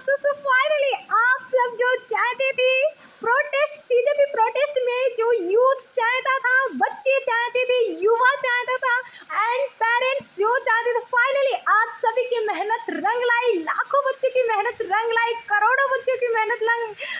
सब फाइनली आप सब जो चाहते थे प्रोटेस्ट, सीधे भी प्रोटेस्ट में जो यूथ चाहता था, बच्चे चाहते थे, युवा चाहता था एंड पेरेंट्स जो चाहते थे, फाइनली आज सभी की मेहनत रंग लाई, लाखों बच्चों की मेहनत रंग लाई, करोड़ों बच्चों की मेहनत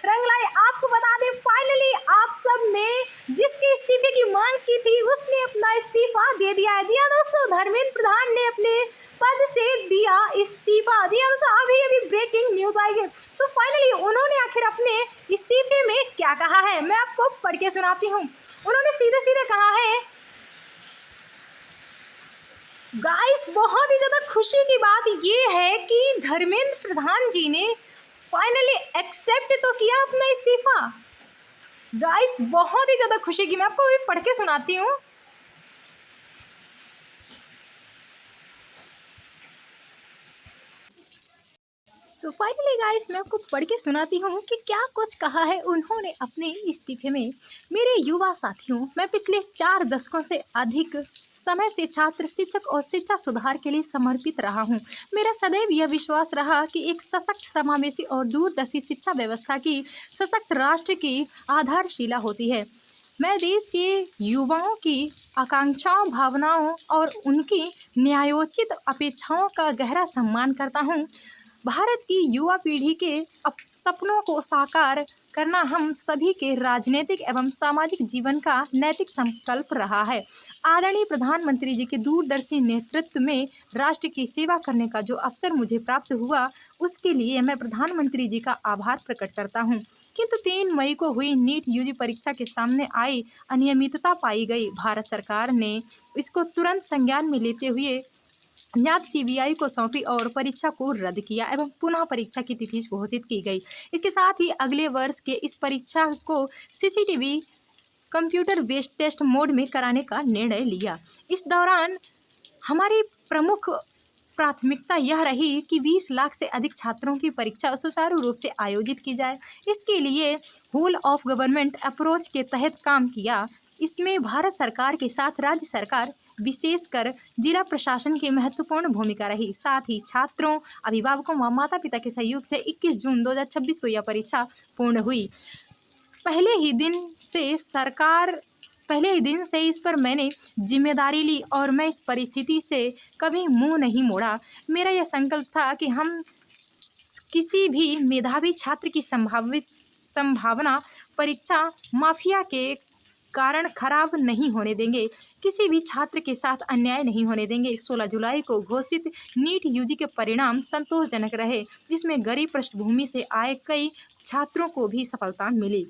रंग लाई। आपको बता दें फाइनली आप सब ने जिसके इस्तीफे की मांग की थी उसने अपना इस्तीफा दे दिया है। जी हाँ दोस्तों, धर्मेंद्र प्रधान ने अपने पद से दिया इस्तीफा। जी हाँ दोस्तों, अभी ब्रेकिंग न्यूज आई है। सो फाइनली उन्होंने आखिर अपने इस्तीफे में क्या कहा है मैं आपको पढ़ के सुनाती हूँ। उन्होंने सीधे सीधे कहा है, गाइस बहुत ही ज़्यादा खुशी की बात ये है कि धर्मेंद्र प्रधान जी ने फाइनली एक्सेप्ट तो किया अपना इस्तीफा। गाइस बहुत ही ज़्यादा खुशी की, मैं आपको अभी पढ़ के सुनाती हूँ। सो फाइनली गाइस मैं आपको पढ़ के सुनाती हूँ कि क्या कुछ कहा है उन्होंने अपने इस्तीफे में। मेरे युवा साथियों, मैं पिछले 4 दशकों से अधिक समय से छात्र, शिक्षक और शिक्षा सुधार के लिए समर्पित रहा हूँ। मेरा सदैव यह विश्वास रहा कि एक सशक्त, समावेशी और दूरदर्शी शिक्षा व्यवस्था की सशक्त राष्ट्र की आधारशिला होती है। मैं देश के युवाओं की आकांक्षाओं, भावनाओं और उनकी न्यायोचित अपेक्षाओं का गहरा सम्मान करता हूँ। भारत की युवा पीढ़ी के सपनों को साकार करना हम सभी के राजनीतिक एवं सामाजिक जीवन का नैतिक संकल्प रहा है। आदरणीय प्रधानमंत्री जी के दूरदर्शी नेतृत्व में राष्ट्र की सेवा करने का जो अवसर मुझे प्राप्त हुआ, उसके लिए मैं प्रधानमंत्री जी का आभार प्रकट करता हूँ। किंतु 3 मई को हुई नीट यूजी परीक्षा के सामने आई अनियमितता पाई गई। भारत सरकार ने इसको तुरंत संज्ञान में लेते हुए जांच सीबीआई को सौंपी और परीक्षा को रद्द किया एवं पुनः परीक्षा की तिथि घोषित की गई। इसके साथ ही अगले वर्ष के इस परीक्षा को CCTV computer based test mode में कराने का निर्णय लिया। इस दौरान हमारी प्रमुख प्राथमिकता यह रही कि 20 लाख से अधिक छात्रों की परीक्षा सुचारू रूप से आयोजित की जाए। इसके लिए होल ऑफ गवर्नमेंट अप्रोच के तहत काम किया। इसमें भारत सरकार के साथ राज्य सरकार, विशेषकर जिला प्रशासन की महत्वपूर्ण भूमिका रही। साथ ही छात्रों, अभिभावकों व माता पिता के सहयोग से 21 जून 2026 को यह परीक्षा पूर्ण हुई। पहले ही दिन से इस पर मैंने जिम्मेदारी ली और मैं इस परिस्थिति से कभी मुंह नहीं मोड़ा। मेरा यह संकल्प था कि हम किसी भी मेधावी छात्र की संभावना परीक्षा माफिया के कारण खराब नहीं होने देंगे। किसी भी छात्र के साथ अन्याय नहीं होने देंगे। 16 जुलाई को घोषित नीट यूजी के परिणाम संतोषजनक रहे, जिसमें गरीब पृष्ठभूमि से आए कई छात्रों को भी सफलता मिली।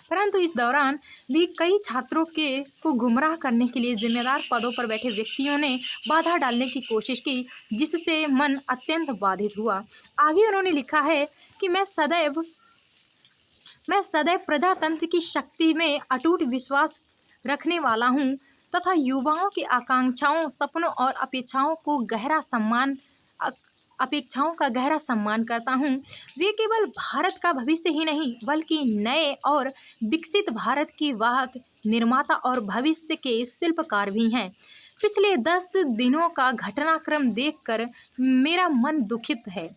परंतु इस दौरान भी कई छात्रों को गुमराह करने के लिए जिम्मेदार पदों पर बैठे व्यक्तियों ने बाधा डालने की कोशिश की, जिससे मन अत्यंत बाधित हुआ। आगे उन्होंने लिखा है कि मैं सदैव प्रजातंत्र की शक्ति में अटूट विश्वास रखने वाला हूँ तथा युवाओं की आकांक्षाओं, सपनों और अपेक्षाओं का गहरा सम्मान करता हूँ। वे केवल भारत का भविष्य ही नहीं बल्कि नए और विकसित भारत की वाहक, निर्माता और भविष्य के शिल्पकार भी हैं। पिछले 10 दिनों का घटनाक्रम देखकर मेरा मन दुखित है।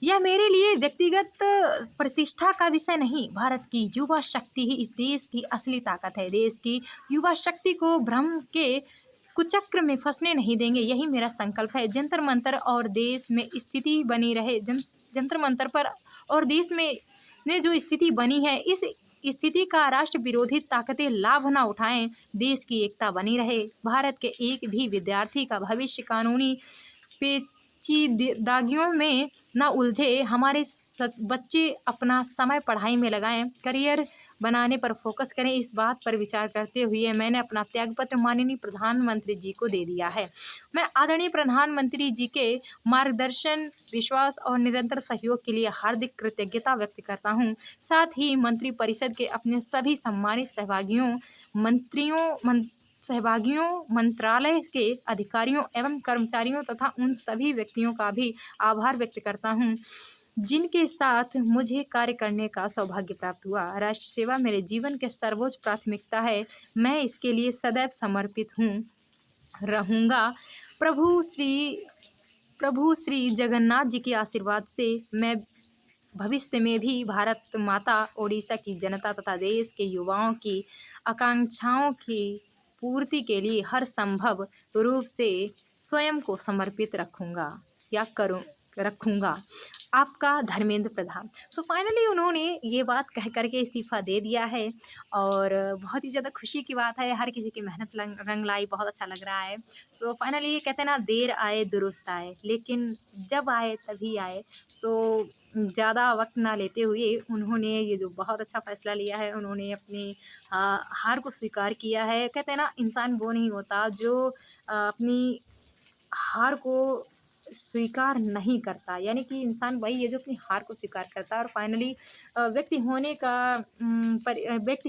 यह मेरे लिए व्यक्तिगत प्रतिष्ठा का विषय नहीं, भारत की युवा शक्ति ही इस देश की असली ताकत है। देश की युवा शक्ति को भ्रम के कुचक्र में फंसने नहीं देंगे, यही मेरा संकल्प है। जंतर मंतर और देश में स्थिति बनी रहे, जंतर मंतर पर और देश में जो स्थिति बनी है, इस स्थिति का राष्ट्र विरोधी ताकतें लाभ न उठाएं। देश की एकता बनी रहे, भारत के एक भी विद्यार्थी का भविष्य कानूनी पेचीदगियों में न उलझे। हमारे बच्चे अपना समय पढ़ाई में लगाएं, करियर बनाने पर फोकस करें। इस बात पर विचार करते हुए मैंने अपना त्यागपत्र माननीय प्रधानमंत्री जी को दे दिया है। मैं आदरणीय प्रधानमंत्री जी के मार्गदर्शन, विश्वास और निरंतर सहयोग के लिए हार्दिक कृतज्ञता व्यक्त करता हूं। साथ ही मंत्रिपरिषद के अपने सभी सम्मानित सहभागियों, मंत्रालय के अधिकारियों एवं कर्मचारियों तथा उन सभी व्यक्तियों का भी आभार व्यक्त करता हूं जिनके साथ मुझे कार्य करने का सौभाग्य प्राप्त हुआ। राष्ट्र सेवा मेरे जीवन के सर्वोच्च प्राथमिकता है। मैं इसके लिए सदैव समर्पित रहूँगा। प्रभु श्री जगन्नाथ जी के आशीर्वाद से मैं भविष्य में भी भारत माता, ओडिशा की जनता तथा देश के युवाओं की आकांक्षाओं की पूर्ति के लिए हर संभव रूप से स्वयं को समर्पित रखूंगा या करूं रखूंगा। आपका धर्मेंद्र प्रधान। सो फाइनली उन्होंने ये बात कह करके इस्तीफ़ा दे दिया है और बहुत ही ज़्यादा खुशी की बात है। हर किसी की मेहनत रंग लाई, बहुत अच्छा लग रहा है। सो फाइनली कहते हैं ना, देर आए दुरुस्त आए, लेकिन जब आए तभी आए। सो ज़्यादा वक्त ना लेते हुए उन्होंने ये जो बहुत अच्छा फैसला लिया है, उन्होंने अपनी हार को स्वीकार किया है। कहते हैं ना, इंसान वो नहीं होता जो अपनी हार को स्वीकार नहीं करता, यानी कि इंसान वही है जो अपनी हार को स्वीकार करता है। और फाइनली व्यक्ति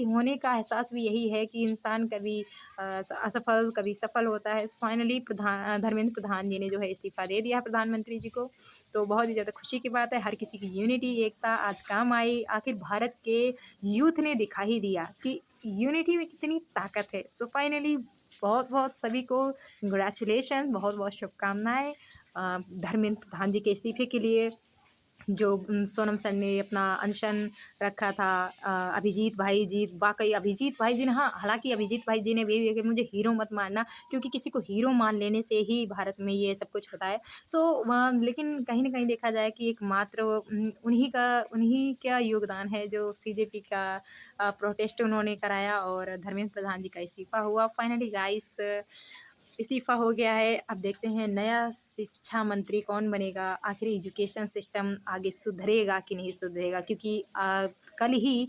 होने का एहसास भी यही है कि इंसान कभी असफल कभी सफल होता है। फाइनली धर्मेंद्र प्रधान जी ने जो है इस्तीफा दे दिया है प्रधानमंत्री जी को। तो बहुत ही ज़्यादा खुशी की बात है। हर किसी की यूनिटी, एकता आज काम आई। आखिर भारत के यूथ ने दिखा ही दिया कि यूनिटी में कितनी ताकत है। सो फाइनली बहुत बहुत सभी को कंग्रेचुलेशन, बहुत बहुत शुभकामनाएं धर्मेंद्र प्रधान जी के इस्तीफे के लिए। जो सोनम सर ने अपना अनशन रखा था, अभिजीत भाई जी, वाकई अभिजीत भाई जी ने, हाँ, हालांकि अभिजीत भाई जी ने भी कि मुझे हीरो मत मानना, क्योंकि किसी को हीरो मान लेने से ही भारत में ये सब कुछ होता है। सो लेकिन कहीं ना कहीं देखा जाए कि एकमात्र उन्हीं का योगदान है जो सीजेपी का प्रोटेस्ट उन्होंने कराया और धर्मेंद्र प्रधान जी का इस्तीफा हुआ। फाइनली गाइस, इस्तीफा हो गया है। अब देखते हैं नया शिक्षा मंत्री कौन बनेगा। आखिर एजुकेशन सिस्टम आगे सुधरेगा कि नहीं सुधरेगा, क्योंकि कल ही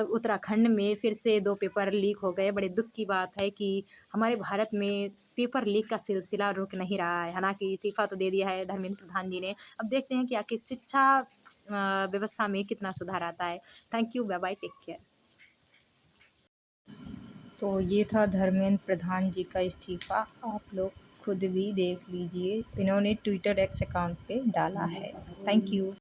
उत्तराखंड में फिर से 2 पेपर लीक हो गए। बड़े दुख की बात है कि हमारे भारत में पेपर लीक का सिलसिला रुक नहीं रहा है। हालांकि इस्तीफा तो दे दिया है धर्मेंद्र प्रधान जी ने। अब देखते हैं कि आखिर शिक्षा व्यवस्था में कितना सुधार आता है। Thank you, bye bye, take care. तो ये था धर्मेंद्र प्रधान जी का इस्तीफ़ा। आप लोग खुद भी देख लीजिए, इन्होंने ट्विटर एक्स अकाउंट पे डाला है। Thank you.